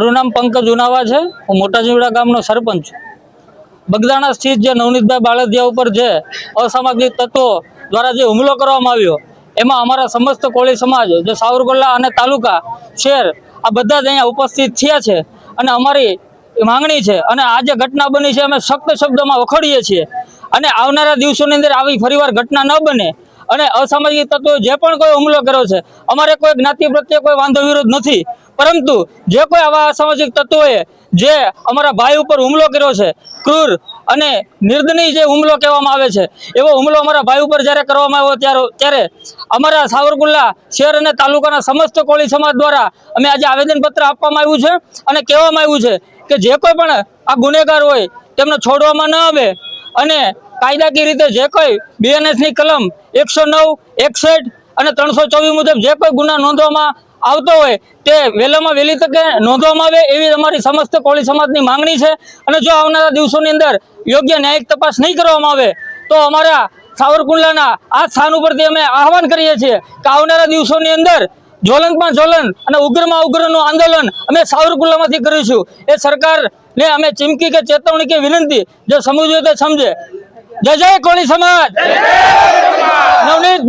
મારું નામ પંકજ ઉનાવા છે। હું મોટા જીવડા ગામનો સરપંચ છું। બગદાણા સ્થિત જે નવનીતભાઈ બાળદિયા ઉપર જે અસામાજિક તત્વો દ્વારા જે હુમલો કરવામાં આવ્યો એમાં અમારા સમસ્ત કોળી સમાજ જે સાવરકુંડલા અને તાલુકા શહેર આ બધા જ અહીંયા ઉપસ્થિત થયા છે અને અમારી માંગણી છે અને આ જે ઘટના બની છે અમે સખ્ત શબ્દોમાં વખોડીએ છીએ અને આવનારા દિવસોની અંદર આવી ફરીવાર ઘટના ન બને અને અસામાજિક તત્વો જે પણ કોઈ હુમલો કર્યો છે અમારે કોઈ જ્ઞાતિ પ્રત્યે કોઈ વાંધો વિરોધ નથી, પરંતુ જે કોઈ આવા અસામાજિક તત્વોએ જે અમારા ભાઈ ઉપર હુમલો કર્યો છે, ક્રૂર અને નિર્દયી જે હુમલો કહેવામાં આવે છે એવો હુમલો અમારા ભાઈ ઉપર જ્યારે કરવામાં આવ્યો ત્યારે અમારા સાવરકુંડલા શહેર અને તાલુકાના સમસ્ત કોળી સમાજ દ્વારા અમે આજે આવેદનપત્ર આપવામાં આવ્યું છે અને કહેવામાં આવ્યું છે કે જે કોઈ પણ આ ગુનેગાર હોય તેમને છોડવામાં ન આવે અને કાયદાકીય રીતે જે કોઈ BNS ની કલમ 109, 61 અને 324 મુજબ જે કોઈ ગુના નોંધવામાં આવતો હોય તે વહેલામાં વહેલી તકે નોંધવામાં આવે એવી અમારી સમસ્ત કોળી સમાજની માંગણી છે। અને જો આવનારા દિવસોની અંદર યોગ્ય ન્યાયિક તપાસ નહીં કરવામાં આવે તો અમારા સાવરકુંડલાના આ સ્થાન ઉપરથી અમે આહવાન કરીએ છીએ કે આવનારા દિવસોની અંદર જ્વલંતમાં જ્વલંત અને ઉગ્રમાં ઉગ્રનું આંદોલન અમે સાવરકુંડલામાંથી કરીશું। એ સરકારને અમે ચીમકી કે ચેતવણી કે વિનંતી જો સમજવું તો સમજે। જય જય કોળી સમાજ। નવનીત